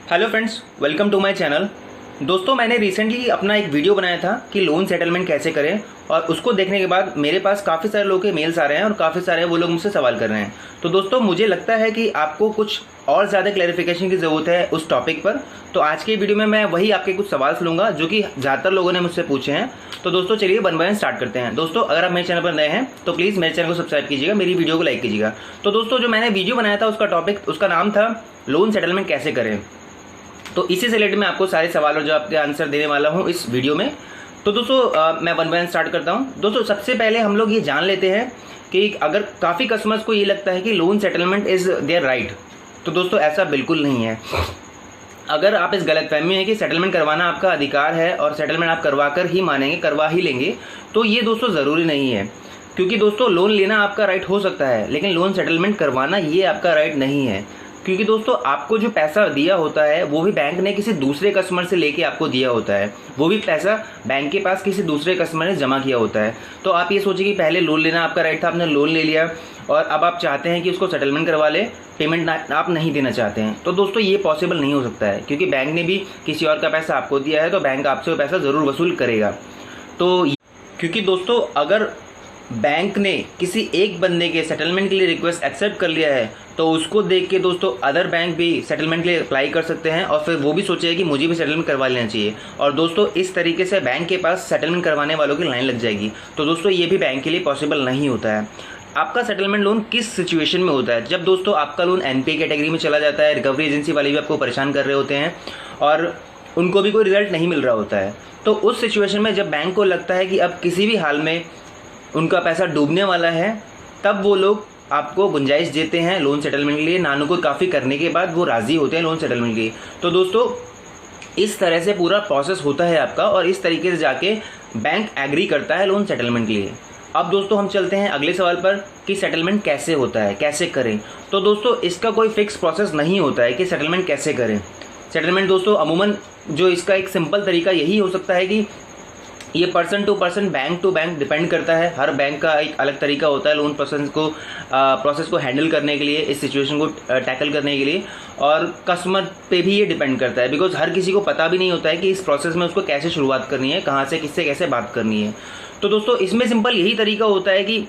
Hello friends, welcome to my channel. दोस्तों, मैंने recently अपना एक वीडियो बनाया था कि लोन सेटलमेंट कैसे करें, और उसको देखने के बाद मेरे पास काफ़ी सारे लोगों के मेल्स आ रहे हैं और काफ़ी सारे वो लोग मुझसे सवाल कर रहे हैं। तो दोस्तों, मुझे लगता है कि आपको कुछ और ज़्यादा क्लैरिफिकेशन की ज़रूरत है उस टॉपिक पर। तो आज के वीडियो में मैं वही आपके कुछ सवाल लूँगा जो कि ज़्यादातर लोगों ने मुझसे पूछे हैं। तो दोस्तों, चलिए वन बाय वन स्टार्ट करते हैं। दोस्तों, अगर आप मेरे चैनल पर नए हैं तो प्लीज़ मेरे चैनल को सब्सक्राइब कीजिएगा, मेरी वीडियो को लाइक कीजिएगा। तो दोस्तों, जो मैंने वीडियो बनाया था उसका नाम था लोन सेटलमेंट कैसे करें। तो इसी से रिलेटेड मैं आपको सारे सवाल और जो आपके आंसर देने वाला हूं इस वीडियो में। तो दोस्तों, मैं वन बाय वन स्टार्ट करता हूं। दोस्तों, सबसे पहले हम लोग ये जान लेते हैं कि अगर काफ़ी कस्टमर्स को ये लगता है कि loan settlement is there right, तो दोस्तों ऐसा बिल्कुल नहीं है। अगर आप इस गलतफहमी में है कि सेटलमेंट करवाना आपका अधिकार है और सेटलमेंट आप करवा ही लेंगे, तो ये दोस्तों ज़रूरी नहीं है। क्योंकि दोस्तों, लोन लेना आपका राइट हो सकता है, लेकिन लोन सेटलमेंट करवाना ये आपका राइट नहीं है। क्योंकि दोस्तों, आपको जो पैसा दिया होता है वो भी बैंक ने किसी दूसरे कस्टमर से लेके आपको दिया होता है, वो भी पैसा बैंक के पास किसी दूसरे कस्टमर ने जमा किया होता है। तो आप ये सोचिए कि पहले लोन लेना आपका राइट था, आपने लोन ले लिया और अब आप चाहते हैं कि उसको सेटलमेंट करवा ले, पेमेंट आप नहीं देना चाहते हैं। तो दोस्तों, ये पॉसिबल नहीं हो सकता है, क्योंकि बैंक ने भी किसी और का पैसा आपको दिया है तो बैंक आपसे वो पैसा ज़रूर वसूल करेगा। तो क्योंकि दोस्तों, अगर बैंक ने किसी एक बंदे के सेटलमेंट के लिए रिक्वेस्ट एक्सेप्ट कर लिया है तो उसको देख के दोस्तों अदर बैंक भी सेटलमेंट के लिए अप्लाई कर सकते हैं और फिर वो भी सोचेगा कि मुझे भी सेटलमेंट करवा लेना चाहिए। और दोस्तों, इस तरीके से बैंक के पास सेटलमेंट करवाने वालों की लाइन लग जाएगी। तो दोस्तों, ये भी बैंक के लिए पॉसिबल नहीं होता है। आपका सेटलमेंट लोन किस सिचुएशन में होता है? जब दोस्तों आपका लोन एनपीए कैटेगरी में चला जाता है, रिकवरी एजेंसी वाले भी आपको परेशान कर रहे होते हैं और उनको भी कोई रिजल्ट नहीं मिल रहा होता है। तो उस सिचुएशन में जब बैंक को लगता है कि अब किसी भी हाल में उनका पैसा डूबने वाला है, तब वो लोग आपको गुंजाइश देते हैं लोन सेटलमेंट के लिए। नानुकुर काफ़ी करने के बाद वो राज़ी होते हैं लोन सेटलमेंट के लिए। तो दोस्तों, इस तरह से पूरा प्रोसेस होता है आपका और इस तरीके से जाके बैंक एग्री करता है लोन सेटलमेंट के लिए। अब दोस्तों, हम चलते हैं अगले सवाल पर कि सेटलमेंट कैसे होता है, कैसे करें। तो दोस्तों, इसका कोई फिक्स प्रोसेस नहीं होता है कि सेटलमेंट कैसे करें। सेटलमेंट दोस्तों अमूमन जो इसका एक सिंपल तरीका यही हो सकता है कि ये पर्सन टू बैंक डिपेंड करता है। हर बैंक का एक अलग तरीका होता है लोन प्रोसेस को हैंडल करने के लिए, इस सिचुएशन को टैकल करने के लिए, और कस्टमर पे भी ये डिपेंड करता है। बिकॉज हर किसी को पता भी नहीं होता है कि इस प्रोसेस में उसको कैसे शुरुआत करनी है, कहाँ से किससे कैसे बात करनी है। तो दोस्तों, इसमें सिंपल यही तरीका होता है कि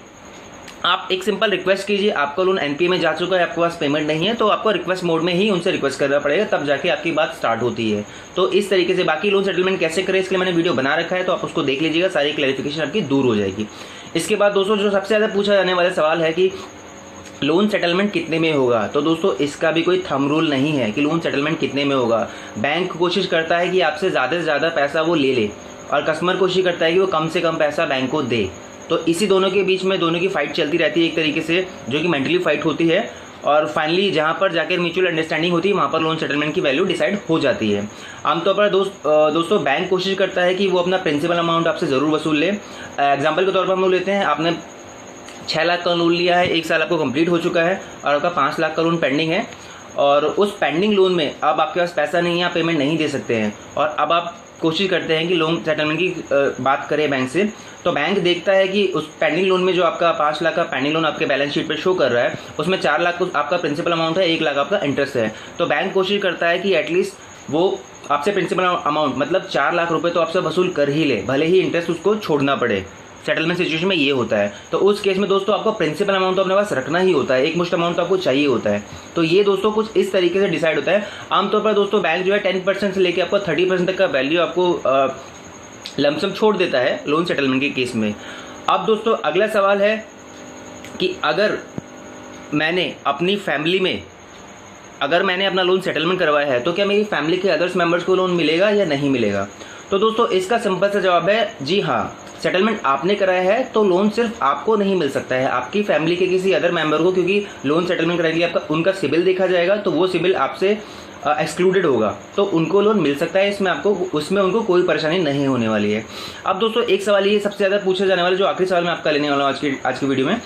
आप एक सिंपल रिक्वेस्ट कीजिए। आपका लोन एनपीए में जा चुका है, आपके पास पेमेंट नहीं है, तो आपको रिक्वेस्ट मोड में ही उनसे रिक्वेस्ट करना पड़ेगा, तब जाके आपकी बात स्टार्ट होती है। तो इस तरीके से बाकी लोन सेटलमेंट कैसे करें इसके लिए मैंने वीडियो बना रखा है, तो आप उसको देख लीजिएगा, सारी क्लैरिफिकेशन आपकी दूर हो जाएगी। इसके बाद दोस्तों, जो सबसे ज़्यादा पूछा जाने वाला सवाल है कि लोन सेटलमेंट कितने में होगा। तो दोस्तों, इसका भी कोई थंब रूल नहीं है कि लोन सेटलमेंट कितने में होगा। बैंक कोशिश करता है कि आपसे ज़्यादा से ज़्यादा पैसा वो ले ले और कस्टमर कोशिश करता है कि वो कम से कम पैसा बैंक को दे। तो इसी दोनों के बीच में दोनों की फाइट चलती रहती है एक तरीके से, जो कि मेंटली फाइट होती है, और फाइनली जहाँ पर जाकर म्यूचुअल अंडरस्टैंडिंग होती है वहाँ पर लोन सेटलमेंट की वैल्यू डिसाइड हो जाती है। आमतौर पर दोस्तों बैंक कोशिश करता है कि वो अपना प्रिंसिपल अमाउंट आपसे ज़रूर वसूल ले। एग्जाम्पल के तौर पर हम लोग लेते हैं, आपने 6 लाख का लोन लिया है, 1 साल आपको कंप्लीट हो चुका है और आपका 5 लाख का लोन पेंडिंग है, और उस पेंडिंग लोन में अब आपके पास पैसा नहीं है, आप पेमेंट नहीं दे सकते हैं, और अब आप कोशिश करते हैं कि लोन सेटलमेंट की बात करें बैंक से। तो बैंक देखता है कि उस पेंडिंग लोन में जो आपका 5 लाख का पेंडिंग लोन आपके बैलेंस शीट पे शो कर रहा है, उसमें 4 लाख आपका प्रिंसिपल अमाउंट है, 1 लाख आपका इंटरेस्ट है। तो बैंक कोशिश करता है कि एटलीस्ट वो आपसे प्रिंसिपल अमाउंट मतलब 4 लाख रुपए तो आपसे वसूल कर ही ले, भले ही इंटरेस्ट उसको छोड़ना पड़े। सेटलमेंट सिचुएशन में ये होता है। तो उस केस में दोस्तों आपको प्रिंसिपल अमाउंट तो अपने पास रखना ही होता है, एक मुश्त अमाउंट तो आपको चाहिए होता है। तो ये दोस्तों कुछ इस तरीके से डिसाइड होता है। आमतौर पर दोस्तों बैंक जो है 10% से लेकर आपको 30% तक का वैल्यू आपको लमसम छोड़ देता है लोन सेटलमेंट के केस में। अब दोस्तों, अगला सवाल है कि अगर मैंने अपनी फैमिली में अपना लोन सेटलमेंट करवाया है तो क्या मेरी फैमिली के अदर्स मेंबर्स को लोन मिलेगा या नहीं मिलेगा। तो दोस्तों, इसका सिंपल सा जवाब है जी हाँ। सेटलमेंट आपने कराया है तो लोन सिर्फ आपको नहीं मिल सकता है, आपकी फैमिली के किसी अदर मेंबर को, क्योंकि लोन सेटलमेंट कराने के लिए आपका उनका सिबिल देखा जाएगा, तो वो सिबिल आपसे एक्सक्लूडेड होगा, तो उनको लोन मिल सकता है। उसमें उनको कोई परेशानी नहीं होने वाली है। अब दोस्तों, एक सवाल ये सबसे ज़्यादा पूछा जाने वाला, जो आखिरी सवाल मैं आपका लेने वाला हूँ आज की वीडियो में,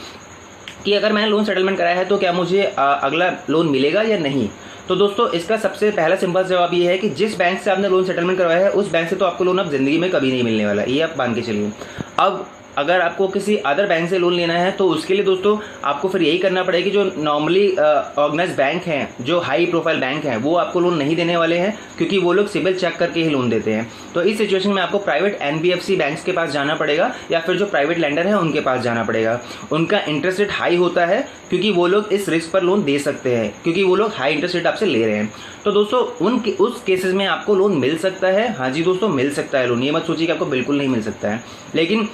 कि अगर मैंने लोन सेटलमेंट कराया है तो क्या मुझे अगला लोन मिलेगा या नहीं। तो दोस्तों, इसका सबसे पहला सिंपल जवाब ये है कि जिस बैंक से आपने लोन सेटलमेंट करवाया है उस बैंक से तो आपको लोन अब जिंदगी में कभी नहीं मिलने वाला, ये आप मान के चलिए। अब अगर आपको किसी अदर बैंक से लोन लेना है तो उसके लिए दोस्तों आपको फिर यही करना पड़ेगा कि जो नॉर्मली ऑर्गेनाइज बैंक हैं, जो हाई प्रोफाइल बैंक हैं, वो आपको लोन नहीं देने वाले हैं, क्योंकि वो लोग सिबिल चेक करके ही लोन देते हैं। तो इस सिचुएशन में आपको प्राइवेट NBFC बैंक्स के पास जाना पड़ेगा या फिर जो प्राइवेट लेंडर है उनके पास जाना पड़ेगा। उनका इंटरेस्ट रेट हाई होता है क्योंकि वो लोग इस रिस्क पर लोन दे सकते हैं, क्योंकि वो लोग हाई इंटरेस्ट रेट आपसे ले रहे हैं। तो दोस्तों उस केसेस में आपको लोन मिल सकता है। हाँ जी दोस्तों, मिल सकता है लोन, ये मत सोचिए कि आपको बिल्कुल नहीं मिल सकता है। लेकिन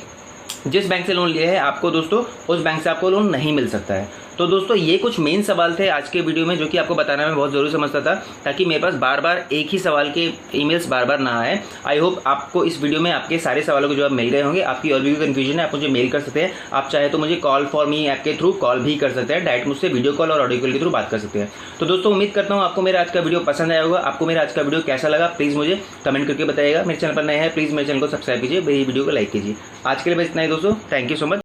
जिस बैंक से लोन लिया है आपको दोस्तों, उस बैंक से आपको लोन नहीं मिल सकता है। तो दोस्तों ये कुछ मेन सवाल थे आज के वीडियो में, जो कि आपको बताना मैं बहुत ज़रूरी समझता था, ताकि मेरे पास बार बार एक ही सवाल के ईमेल्स बार बार ना आए। आई होप आपको इस वीडियो में आपके सारे सवालों के जवाब मिल गए होंगे। आपकी और भी कन्फ्यूजन है आप मुझे मेल कर सकते हैं। आप चाहे तो मुझे कॉल फॉर मी ऐप के थ्रू कॉल भी कर सकते हैं, डायरेक्ट मुझसे वीडियो कॉल और ऑडियो कॉल के थ्रू बात कर सकते हैं। तो दोस्तों उम्मीद करता हूँ आपको मेरा आज का वीडियो पसंद आया होगा। आपको मेरा आज का वीडियो कैसा लगा प्लीज़ मुझे कमेंट करके बताइएगा। मेरे चैनल पर नए हैं प्लीज़ मेरे चैनल को सब्सक्राइब कीजिए, मेरी वीडियो को लाइक कीजिए। आज के लिए बस इतना ही दोस्तों, थैंक यू सो मच।